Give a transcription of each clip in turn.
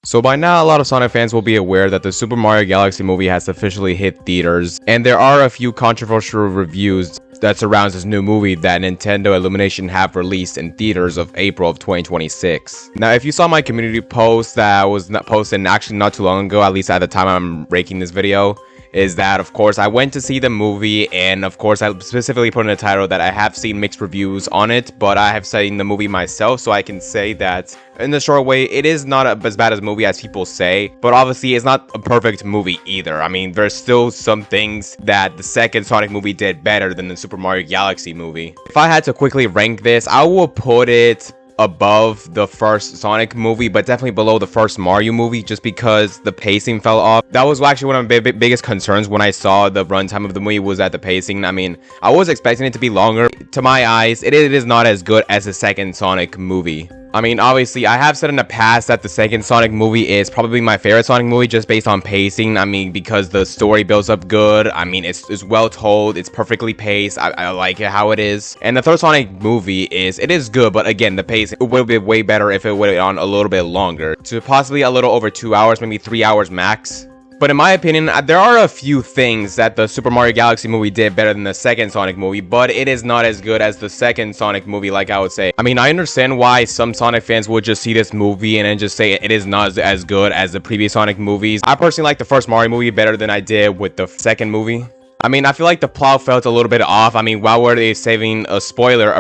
So by now, a lot of Sonic fans will be aware that the Super Mario Galaxy movie has officially hit theaters, and there are a few controversial reviews that surrounds this new movie that Nintendo and Illumination have released in theaters of April of 2026. Now, if you saw my community post that was posted actually not too long ago, at least at the time I'm making this video, is that of course I went to see the movie, and of course I specifically put in the title that I have seen mixed reviews on it, but I have seen the movie myself, so I can say that in the short way, it is not as bad as a movie as people say, but obviously it's not a perfect movie either. I mean, there's still some things that the second Sonic movie did better than the Super Mario Galaxy movie. If I had to quickly rank this, I will put it above the first Sonic movie, but definitely below the first Mario movie, just because the pacing fell off. That was actually one of my biggest concerns when I saw the runtime of the movie, was at the pacing. I mean, I was expecting it to be longer. To my eyes, it is not as good as the second Sonic movie. I mean, obviously, I have said in the past that the second Sonic movie is probably my favorite Sonic movie just based on pacing. I mean, because the story builds up good. I mean, it's well told. It's perfectly paced. I like it how it is. And the third Sonic movie it is good, but again, the pace would be way better if it went on a little bit longer. To possibly a little over 2 hours, maybe 3 hours max. But in my opinion, there are a few things that the Super Mario Galaxy movie did better than the second Sonic movie, but it is not as good as the second Sonic movie, like I would say. I mean, I understand why some Sonic fans would just see this movie and then just say it is not as good as the previous Sonic movies. I personally like the first Mario movie better than I did with the second movie. I mean, I feel like the plot felt a little bit off. I mean, why were they saving a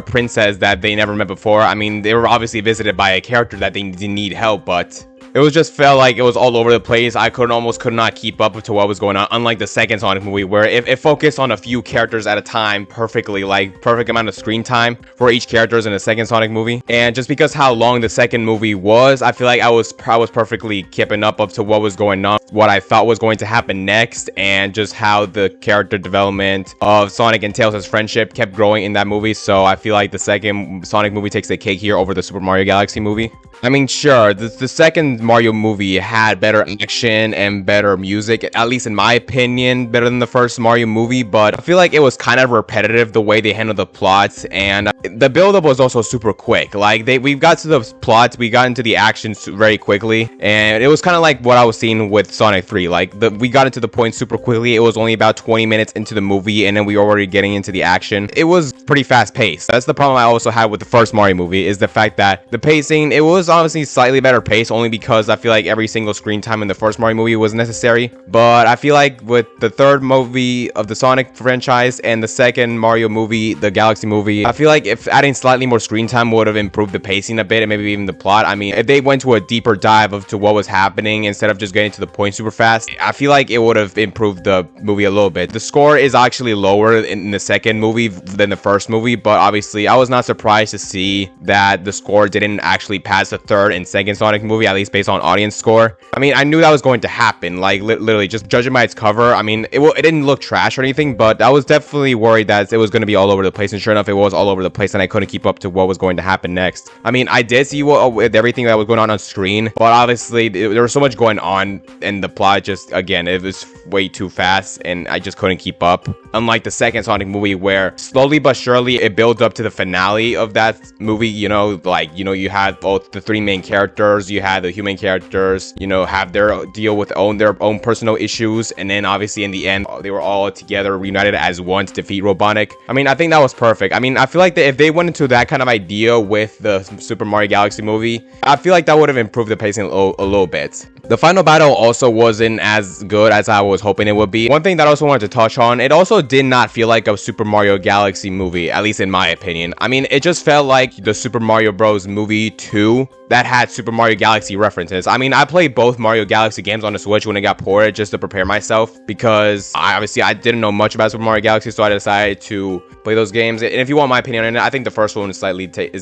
princess that they never met before? I mean, they were obviously visited by a character that they didn't need help, but it was just felt like it was all over the place. I could not keep up to what was going on, unlike the second Sonic movie, where it focused on a few characters at a time perfectly, like perfect amount of screen time for each characters in the second Sonic movie. And just because how long the second movie was, I feel like I was perfectly keeping up to what was going on, what I thought was going to happen next, and just how the character development of Sonic and Tails' friendship kept growing in that movie. So I feel like the second Sonic movie takes the cake here over the Super Mario Galaxy movie. I mean, sure, the second Mario movie had better action and better music, at least in my opinion, better than the first Mario movie, but I feel like it was kind of repetitive the way they handled the plots, and the build-up was also super quick. Like, we got to the plots, we got into the actions very quickly, and it was kind of like what I was seeing with Sonic 3. Like, we got into the point super quickly. It was only about 20 minutes into the movie, and then we were already getting into the action. It was pretty fast-paced. That's the problem I also had with the first Mario movie, is the fact that the pacing, it was honestly slightly better pace, only because I feel like every single screen time in the first Mario movie was necessary. But I feel like with the third movie of the Sonic franchise and the second Mario movie, the Galaxy movie, I feel like if adding slightly more screen time would have improved the pacing a bit and maybe even the plot. I mean, if they went to a deeper dive to what was happening instead of just getting to the point super fast, I feel like it would have improved the movie a little bit. The score is actually lower in the second movie than the first movie, but obviously I was not surprised to see that the score didn't actually pass the third and second Sonic movie, at least based on audience score. I mean, I knew that was going to happen, like literally just judging by its cover. I mean, it didn't look trash or anything, but I was definitely worried that it was going to be all over the place, and sure enough, it was all over the place, and I couldn't keep up to what was going to happen next. I mean, I did see with everything that was going on screen, but obviously there was so much going on, and the plot just, again, it was way too fast, and I just couldn't keep up. Unlike the second Sonic movie, where slowly but surely it builds up to the finale of that movie, you know, like, you know, you have both the three main characters, you have the human characters, you know, have their deal with their own personal issues, and then obviously in the end, they were all together, reunited as one to defeat Robotnik. I mean, I think that was perfect. I mean, I feel like if they went into that kind of idea with the Super Mario Galaxy movie, I feel like that would have improved the pacing a little bit. The final battle also wasn't as good as I was hoping it would be. One thing that I also wanted to touch on, it also did not feel like a Super Mario Galaxy movie, at least in my opinion. I mean, it just felt like the Super Mario Bros. Movie 2 that had Super Mario Galaxy references. I mean, I played both Mario Galaxy games on the Switch when it got ported just to prepare myself, because I didn't know much about Super Mario Galaxy, so I decided to play those games. And if you want my opinion on it, I think the first one is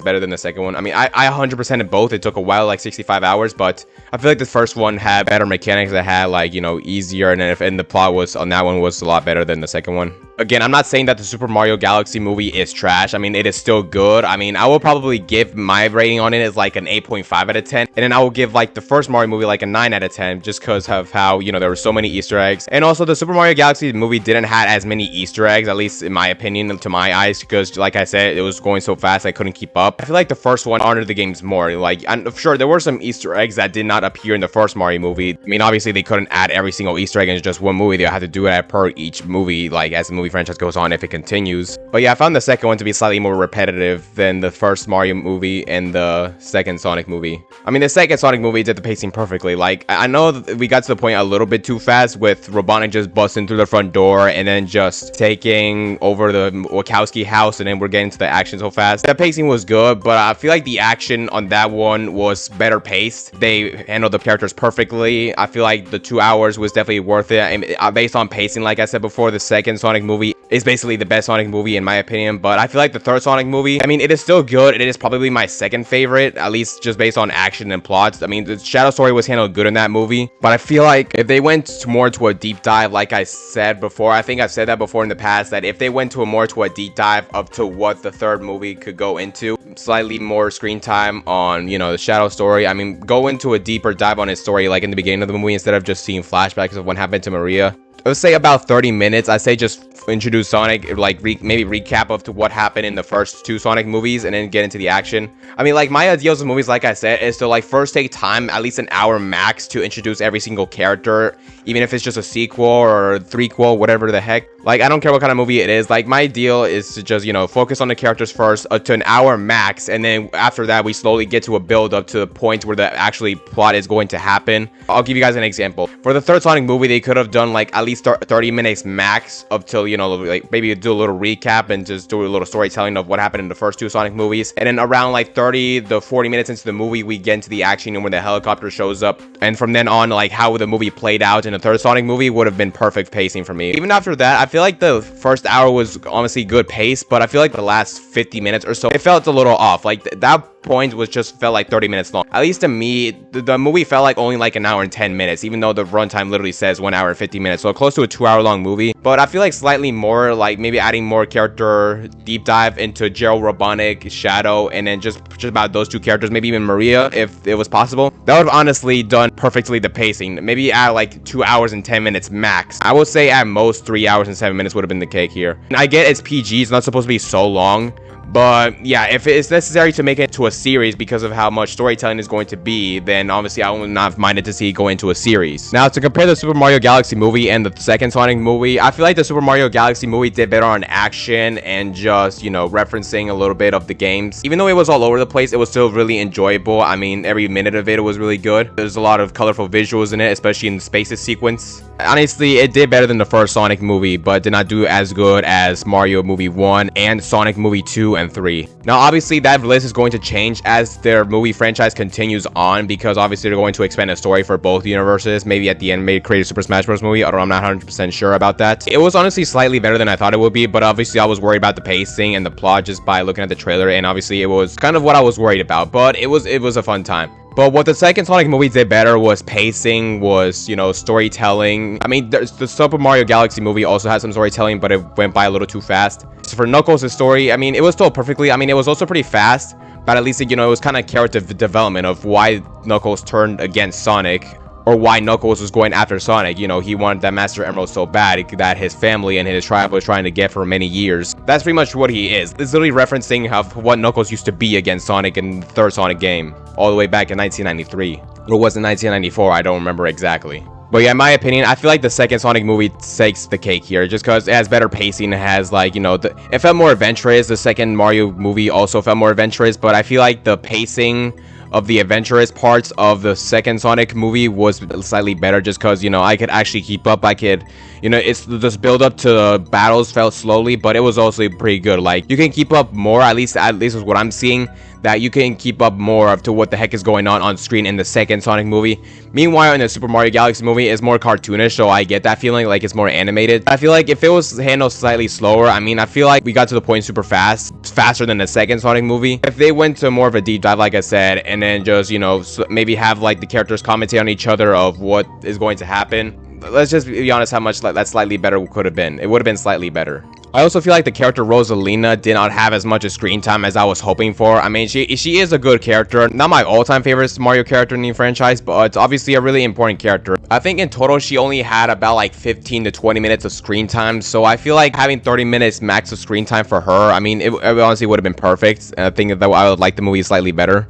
better than the second one. I mean, I 100%ed both. It took a while, like 65 hours, but I feel like the first one had better mechanics Sonics that had like, you know, easier, and the plot was on that one was a lot better than the second one. Again, I'm not saying that the Super Mario Galaxy movie is trash. I mean, it is still good. I mean, I will probably give my rating on it as like an 8.5 out of 10. And then I will give like the first Mario movie like a 9 out of 10 just because of how, you know, there were so many Easter eggs. And also the Super Mario Galaxy movie didn't have as many Easter eggs, at least in my opinion, to my eyes, because like I said, it was going so fast I couldn't keep up. I feel like the first one honored the games more. Like, I'm sure there were some Easter eggs that did not appear in the first Mario movie. I mean, obviously they couldn't add every single Easter egg in just one movie. They had to do it per each movie, like as the movie franchise goes on, if it continues. But yeah, I found the second one to be slightly more repetitive than the first Mario movie and the second Sonic movie. I mean, the second Sonic movie did the pacing perfectly. Like, I know we got to the point a little bit too fast with Robotnik just busting through the front door and then just taking over the Wachowski house, and then we're getting to the action so fast. The pacing was good, but I feel like the action on that one was better paced. They handled the characters perfectly. I feel like the 2 hours was definitely worth it. I mean, based on pacing, like I said before, the second Sonic movie is basically the best Sonic movie in my opinion. But I feel like the third Sonic movie, I mean, it is still good. It is probably my second favorite, at least just based on action and plots. I mean, the Shadow story was handled good in that movie, but I feel like if they went more to a deep dive, like I said before, I think I've said that before in the past, that if they went to a deep dive up to what the third movie could go into, slightly more screen time on, you know, the Shadow story. I mean, go into a deeper dive on his story like in the beginning of the movie instead of just seeing flashbacks of what happened to Maria. Let's say about 30 minutes. I say just introduce Sonic, like maybe recap of to what happened in the first two Sonic movies, and then get into the action. I mean, like, my ideals of movies, like I said, is to like first take time, at least an hour max, to introduce every single character, even if it's just a sequel or a threequel, whatever the heck. Like, I don't care what kind of movie it is. Like, my deal is to just, you know, focus on the characters first to an hour max, and then after that we slowly get to a build up to the point where the actually plot is going to happen. I'll give you guys an example. For the third Sonic movie, they could have done like at least 30 minutes max up till, you know, like maybe do a little recap and just do a little storytelling of what happened in the first two Sonic movies, and then around like 30 to 40 minutes into the movie we get into the action and when the helicopter shows up, and from then on, like how the movie played out in the third Sonic movie would have been perfect pacing for me. Even after that, I feel like the first hour was honestly good pace, but I feel like the last 50 minutes or so, it felt a little off. Like that point was just felt like 30 minutes long. At least to me, the movie felt like only like an hour and 10 minutes, even though the runtime literally says 1 hour and 50 minutes, so close to a 2-hour long movie. But I feel like slightly more, like maybe adding more character deep dive into Gerald, Robotnik, Shadow, and then just about those two characters, maybe even Maria, if it was possible. That would have honestly done perfectly the pacing. Maybe add like 2 hours and 10 minutes max. I would say at most 3 hours and 7 minutes would have been the cake here. And I get it's PG, it's not supposed to be so long, but yeah, if it's necessary to make it to a series because of how much storytelling is going to be, then obviously I would not have minded to see it go into a series. Now, to compare the Super Mario Galaxy movie and the second Sonic movie, I feel like the Super Mario Galaxy movie did better on action and just, you know, referencing a little bit of the games. Even though it was all over the place, it was still really enjoyable. I mean, every minute of it was really good. There's a lot of colorful visuals in it, especially in the spaces sequence. Honestly, it did better than the first Sonic movie, but did not do as good as Mario movie 1 and Sonic movie 2 and 3. Now, obviously, that list is going to change as their movie franchise continues on, because obviously they're going to expand the story for both universes. Maybe at the end, maybe create a Super Smash Bros. Movie, although I'm not 100% sure about that. It was honestly slightly better than I thought it would be, but obviously I was worried about the pacing and the plot just by looking at the trailer, and obviously it was kind of what I was worried about, but it was a fun time. But what the second Sonic movie did better was pacing, was, you know, storytelling. I mean, the Super Mario Galaxy movie also had some storytelling, but it went by a little too fast. So for Knuckles' story, I mean, it was still perfectly, I mean, it was also pretty fast, but at least, you know, it was kind of character development of why Knuckles turned against Sonic, or why Knuckles was going after Sonic. You know, he wanted that Master Emerald so bad that his family and his tribe was trying to get for many years. That's pretty much what he is. It's literally referencing how what Knuckles used to be against Sonic in the third Sonic game, all the way back in 1993. Or was it 1994? I don't remember exactly. But yeah, in my opinion, I feel like the second Sonic movie takes the cake here, just because it has better pacing. It has, like, you know, it felt more adventurous. The second Mario movie also felt more adventurous, but I feel like the pacing of the adventurous parts of the second Sonic movie was slightly better, just because, you know, I could actually keep up. I could, you know, it's just build up to the battles felt slowly, but it was also pretty good. Like, you can keep up more, at least is what I'm seeing, that you can keep up more of to what the heck is going on screen in the second Sonic movie. Meanwhile, in the Super Mario Galaxy movie, it's more cartoonish, so I get that feeling like it's more animated. I feel like if it was handled slightly slower, I mean, I feel like we got to the point super fast, faster than the second Sonic movie. If they went to more of a deep dive, like I said, and then just, you know, maybe have like the characters commentate on each other of what is going to happen. Let's just be honest how much that slightly better could have been. It would have been slightly better. I also feel like the character Rosalina did not have as much of screen time as I was hoping for. I mean, she is a good character. Not my all-time favorite Mario character in the franchise, but it's obviously a really important character. I think in total, she only had about like 15 to 20 minutes of screen time. So I feel like having 30 minutes max of screen time for her, I mean, it honestly would have been perfect. And I think that I would like the movie slightly better.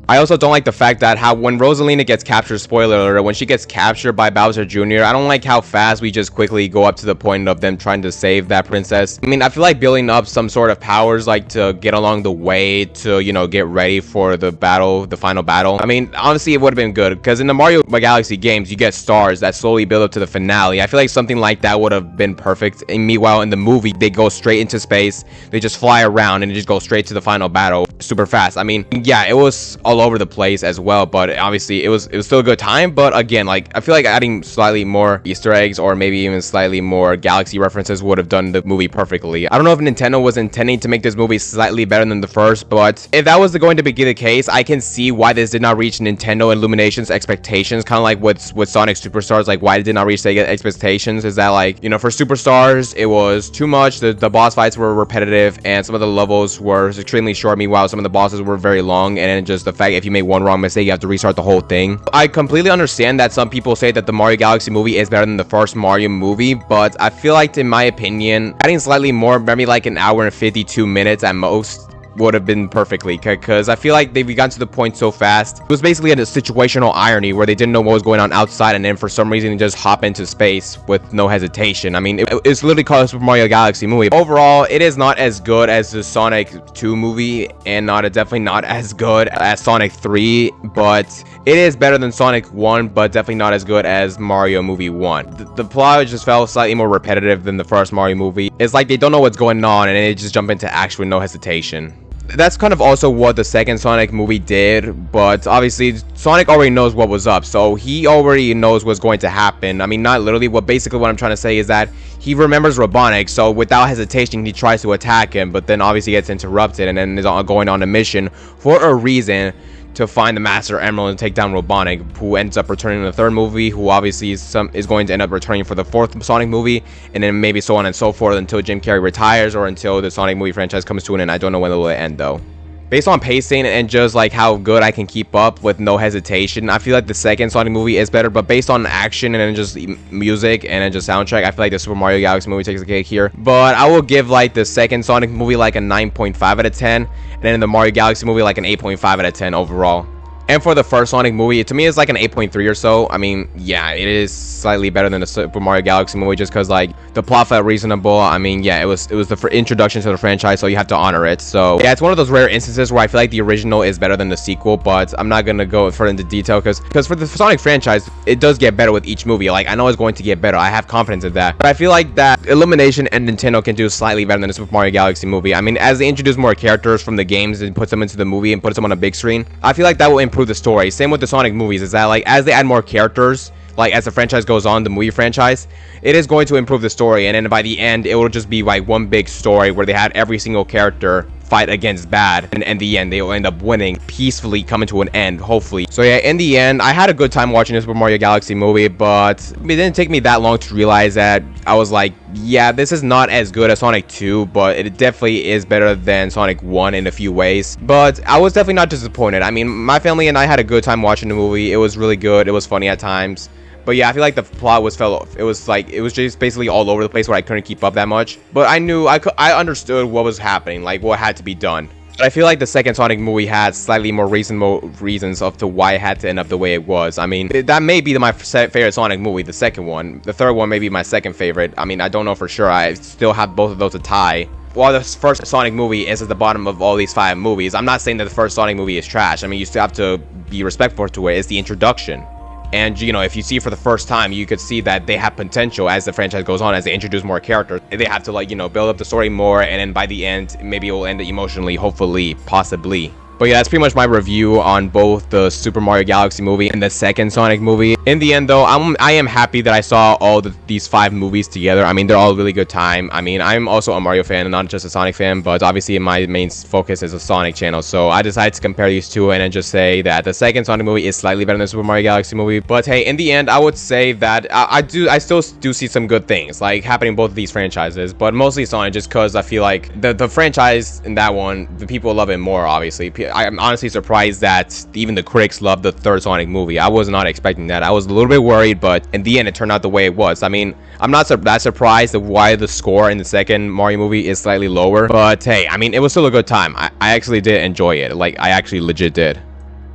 I also don't like the fact that how when Rosalina gets captured, spoiler alert, when she gets captured by Bowser Jr., I don't like how fast we just quickly go up to the point of them trying to save that princess. I mean, I feel like building up some sort of powers like to get along the way to, you know, get ready for the battle, the final battle. I mean, honestly, it would have been good because in the Mario Galaxy games, you get stars that slowly build up to the finale. I feel like something like that would have been perfect. And meanwhile, in the movie, they go straight into space. They just fly around and they just go straight to the final battle super fast. I mean, yeah, it was all over the place as well, but obviously it was still a good time. But again, like I feel like adding slightly more Easter eggs or maybe even slightly more Galaxy references would have done the movie perfectly. I don't know if Nintendo was intending to make this movie slightly better than the first, but if that was going to be the case, I can see why this did not reach Nintendo and Illumination's expectations. Kind of like with Sonic Superstars, like why it did not reach their expectations is that, like, you know, for Superstars it was too much. The boss fights were repetitive and some of the levels were extremely short. Meanwhile, some of the bosses were very long, and then just the fact if you make one wrong mistake, you have to restart the whole thing. I completely understand that some people say that the Mario Galaxy movie is better than the first Mario movie, but I feel like, in my opinion, adding slightly more, maybe like an hour and 52 minutes at most, would have been perfectly, because I feel like they've gotten to the point so fast. It was basically a situational irony where they didn't know what was going on outside, and then for some reason they just hop into space with no hesitation. I mean, it's literally called a Super Mario Galaxy movie. Overall, it is not as good as the Sonic 2 movie, and definitely not as good as Sonic 3, but it is better than Sonic 1, but definitely not as good as Mario movie 1. The plot just felt slightly more repetitive than the first Mario movie. It's like they don't know what's going on and they just jump into action with no hesitation. That's kind of also what the second Sonic movie did, but obviously Sonic already knows what was up, so he already knows what's going to happen. I mean, not literally, but basically what I'm trying to say is that he remembers Robotnik, so without hesitation he tries to attack him, but then obviously gets interrupted and then is going on a mission for a reason to find the Master Emerald and take down Robotnik, who ends up returning in the third movie, who obviously is going to end up returning for the fourth Sonic movie, and then maybe so on and so forth until Jim Carrey retires or until the Sonic movie franchise comes to an end. I don't know when it will end though. Based on pacing and just like how good I can keep up with no hesitation, I feel like the second Sonic movie is better, but based on action and then just music and then just soundtrack, I feel like the Super Mario Galaxy movie takes the cake here. But I will give like the second Sonic movie like a 9.5 out of 10, and then the Mario Galaxy movie like an 8.5 out of 10 overall. And for the first Sonic movie, to me, it's like an 8.3 or so. I mean, yeah, it is slightly better than the Super Mario Galaxy movie just because, like, the plot felt reasonable. I mean, yeah, it was the introduction to the franchise, so you have to honor it. So, yeah, it's one of those rare instances where I feel like the original is better than the sequel, but I'm not going to go further into detail because for the Sonic franchise, it does get better with each movie. Like, I know it's going to get better. I have confidence in that. But I feel like that Illumination and Nintendo can do slightly better than the Super Mario Galaxy movie. I mean, as they introduce more characters from the games and put them into the movie and put them on a big screen, I feel like that will improve the story. Same with the Sonic movies, is that like as they add more characters, like as the franchise goes on, the movie franchise, it is going to improve the story, and then by the end it will just be like one big story where they had every single character fight against bad, and in the end they will end up winning, peacefully coming to an end, hopefully. So yeah, in the end I had a good time watching the Super Mario Galaxy movie, but it didn't take me that long to realize that I was like, yeah, this is not as good as Sonic 2, but it definitely is better than Sonic 1 in a few ways. But I was definitely not disappointed. I mean, my family and I had a good time watching the movie. It was really good. It was funny at times. But yeah, I feel like the plot was it was just basically all over the place where I couldn't keep up that much. But I understood what was happening, like what had to be done. But I feel like the second Sonic movie had slightly more reasonable reasons of to why it had to end up the way it was. I mean, that may be my favorite Sonic movie, the second one. The third one may be my second favorite. I mean, I don't know for sure. I still have both of those to tie. While the first Sonic movie is at the bottom of all these 5 movies, I'm not saying that the first Sonic movie is trash. I mean, you still have to be respectful to it. It's the introduction. And, you know, if you see it for the first time, you could see that they have potential as the franchise goes on, as they introduce more characters. They have to, like, you know, build up the story more, and then by the end, maybe it will end emotionally, hopefully, possibly. But yeah, that's pretty much my review on both the Super Mario Galaxy movie and the second Sonic movie. In the end, though, I am happy that I saw all these 5 movies together. I mean, they're all really good time. I mean, I'm also a Mario fan and not just a Sonic fan, but obviously my main focus is a Sonic channel. So I decided to compare these two and then just say that the second Sonic movie is slightly better than the Super Mario Galaxy movie. But hey, in the end, I would say that I still do see some good things like happening in both of these franchises, but mostly Sonic just because I feel like the franchise in that one, the people love it more, obviously. I'm honestly surprised that even the critics loved the third Sonic movie. I was not expecting that. I was a little bit worried, but in the end, it turned out the way it was. I mean, I'm not that surprised of why the score in the second Mario movie is slightly lower, but hey, I mean, it was still a good time. I actually did enjoy it. Like, I actually legit did.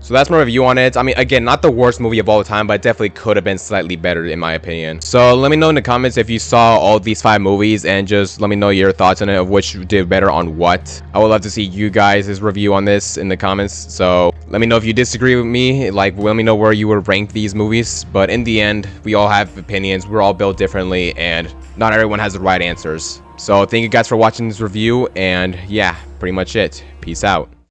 So that's my review on it. I mean, again, not the worst movie of all time, but it definitely could have been slightly better in my opinion. So let me know in the comments if you saw all these 5 movies and just let me know your thoughts on it, of which did better on what. I would love to see you guys' review on this in the comments. So let me know if you disagree with me, like let me know where you would rank these movies. But in the end, we all have opinions, we're all built differently, and not everyone has the right answers. So thank you guys for watching this review, and yeah, pretty much it. Peace out.